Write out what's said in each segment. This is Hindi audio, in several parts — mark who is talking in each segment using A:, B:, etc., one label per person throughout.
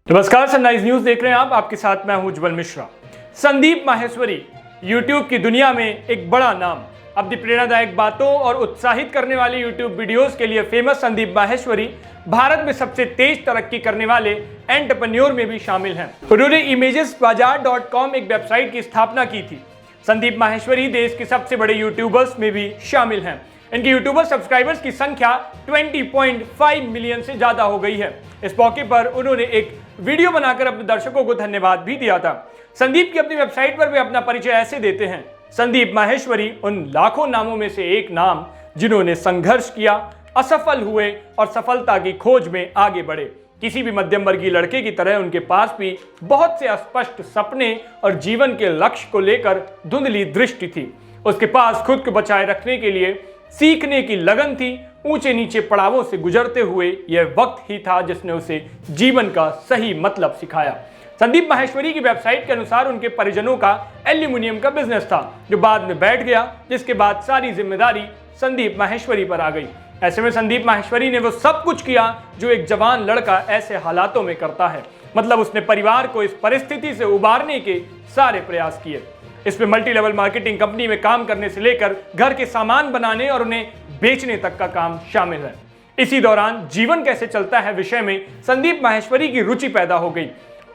A: नमस्कार, सनराइज न्यूज देख रहे हैं आप। आपके साथ मैं हूं उज्जवल मिश्रा। संदीप माहेश्वरी यूट्यूब की दुनिया में एक बड़ा नाम। अपनी प्रेरणादायक बातों और उत्साहित करने वाली यूट्यूब वीडियोस के लिए फेमस संदीप माहेश्वरी भारत में सबसे तेज तरक्की करने वाले एंटरप्रेन्योर में भी शामिल हैं। उन्होंने imagesbazaar.com एक वेबसाइट की स्थापना की थी। संदीप माहेश्वरी देश के सबसे बड़े यूट्यूबर्स में भी शामिल हैं। इनके यूट्यूबर सब्सक्राइबर्स की संख्या 20.5 मिलियन से ज्यादा हो गई है। इस मौके पर उन्होंने एक वीडियो बनाकर अपने दर्शकों को धन्यवाद भी दिया था। संदीप की अपनी वेबसाइट पर वे अपना परिचय ऐसे देते हैं: संदीप माहेश्वरी उन लाखों नामों में से एक नाम जिन्होंने संघर्ष किया, असफल हुए और सफलता की खोज में आगे बढ़े। किसी भी मध्यम वर्गीय लड़के की तरह उनके पास भी बहुत से अस्पष्ट सपने और जीवन के लक्ष्य को लेकर धुंधली दृष्टि थी। उसके पास खुद को बचाए रखने के लिए सीखने की लगन थी। ऊंचे नीचे पड़ावों से गुजरते हुए यह वक्त ही था जिसने उसे जीवन का सही मतलब सिखाया। संदीप माहेश्वरी की वेबसाइट के अनुसार उनके परिजनों का एल्यूमिनियम का बिजनेस था जो बाद में बैठ गया, जिसके बाद सारी जिम्मेदारी संदीप माहेश्वरी पर आ गई। ऐसे में संदीप माहेश्वरी ने वो सब कुछ किया जो एक जवान लड़का ऐसे हालातों में करता है। मतलब उसने परिवार को इस परिस्थिति से उबारने के सारे प्रयास किए। इसमें मल्टी लेवल मार्केटिंग कंपनी में काम करने से लेकर घर के सामान बनाने और उन्हें बेचने तक का काम शामिल है। इसी दौरान जीवन कैसे चलता है विषय में संदीप माहेश्वरी की रुचि पैदा हो गई।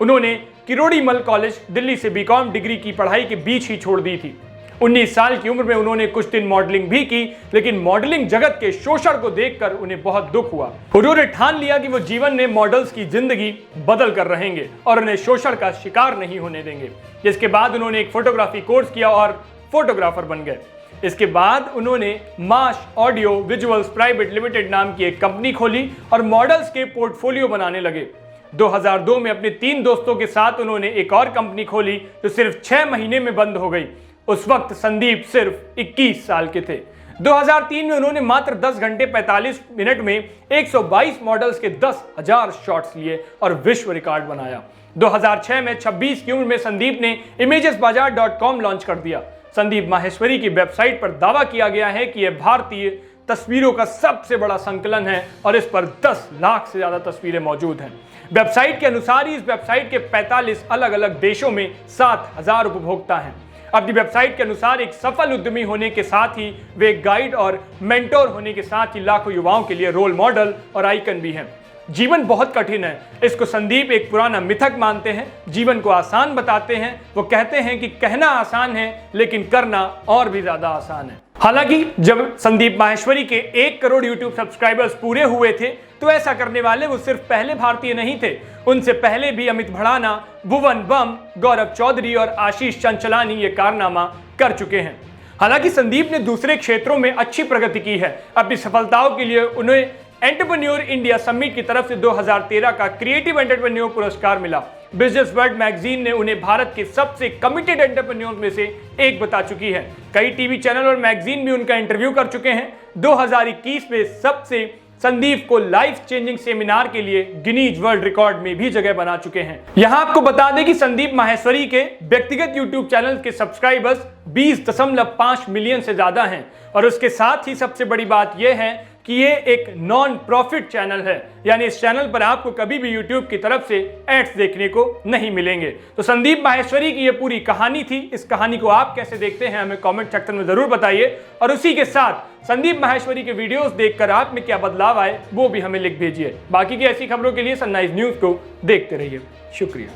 A: उन्होंने किरोड़ीमल कॉलेज दिल्ली से बीकॉम डिग्री की पढ़ाई के बीच ही छोड़ दी थी। 19 साल की उम्र में उन्होंने कुछ दिन मॉडलिंग भी की, लेकिन मॉडलिंग जगत के शोषण को देखकर उन्हें बहुत दुख हुआ। उन्होंने ठान लिया कि वो जीवन में मॉडल्स की जिंदगी बदल कर रहेंगे और उन्हें शोषण का शिकार नहीं होने देंगे। जिसके बाद उन्होंने एक फोटोग्राफी कोर्स किया और फोटोग्राफर बन गए। इसके बाद उन्होंने माश ऑडियो विजुअल्स प्राइवेट लिमिटेड नाम की एक कंपनी खोली और मॉडल्स के पोर्टफोलियो बनाने लगे। 2002 में अपने 3 दोस्तों के साथ उन्होंने एक और कंपनी खोली जो सिर्फ 6 महीने में बंद हो गई। उस वक्त संदीप सिर्फ 21 साल के थे। 2003 में उन्होंने मात्र 10 घंटे 45 मिनट में 122 मॉडल्स के 10,000 शॉट्स लिए और विश्व रिकॉर्ड बनाया। 2006 में 26 की उम्र में संदीप ने imagesbazaar.com लॉन्च कर दिया। संदीप माहेश्वरी की वेबसाइट पर दावा किया गया है कि यह भारतीय तस्वीरों का सबसे बड़ा संकलन है और इस पर 10 लाख से ज्यादा तस्वीरें मौजूद हैं। वेबसाइट के अनुसार ही इस वेबसाइट के 45 अलग अलग देशों में 7,000 उपभोक्ता हैं। अपनी वेबसाइट के अनुसार एक सफल उद्यमी होने के साथ ही वे एक गाइड और मेंटोर होने के साथ ही लाखों युवाओं के लिए रोल मॉडल और आइकन भी हैं। जीवन बहुत कठिन है, इसको संदीप एक पुराना मिथक मानते हैं। जीवन को आसान बताते हैं। वो कहते हैं कि कहना आसान है लेकिन करना और भी ज्यादा आसान है। हालांकि जब संदीप माहेश्वरी के 1 करोड़ यूट्यूब सब्सक्राइबर्स पूरे हुए थे तो ऐसा करने वाले वो सिर्फ पहले भारतीय नहीं थे। उनसे पहले भी अमित भड़ाना, भुवन बम, गौरव चौधरी और आशीष चंचलानी ये कारनामा कर चुके हैं। हालांकि संदीप ने दूसरे क्षेत्रों में अच्छी प्रगति की है। अपनी सफलताओं के लिए उन्हें एंटरप्रेन्योर इंडिया समिट की तरफ से 2013 का क्रिएटिव एंटरप्रेन्योर पुरस्कार मिला। बिजनेस वर्ल्ड मैगजीन ने उन्हें भारत के सबसे कमिटेड एंटरप्रेन्योर में से एक बता चुकी है। कई टीवी चैनल और मैगजीन भी उनका इंटरव्यू कर चुके हैं। 2021 में सबसे संदीप को लाइफ चेंजिंग सेमिनार के लिए गिनीज वर्ल्ड रिकॉर्ड में भी जगह बना चुके हैं। यहां आपको बता दें कि संदीप माहेश्वरी के व्यक्तिगत यूट्यूब चैनल के सब्सक्राइबर्स 20.5 मिलियन से ज्यादा हैं और उसके साथ ही सबसे बड़ी बात यह है कि ये एक नॉन प्रॉफिट चैनल है, यानी इस चैनल पर आपको कभी भी यूट्यूब की तरफ से एड्स देखने को नहीं मिलेंगे। तो संदीप माहेश्वरी की ये पूरी कहानी थी। इस कहानी को आप कैसे देखते हैं हमें कमेंट सेक्शन में जरूर बताइए और उसी के साथ संदीप माहेश्वरी के वीडियोस देखकर आप में क्या बदलाव आए वो भी हमें लिख भेजिए। बाकी की ऐसी खबरों के लिए सनराइज न्यूज को देखते रहिए। शुक्रिया।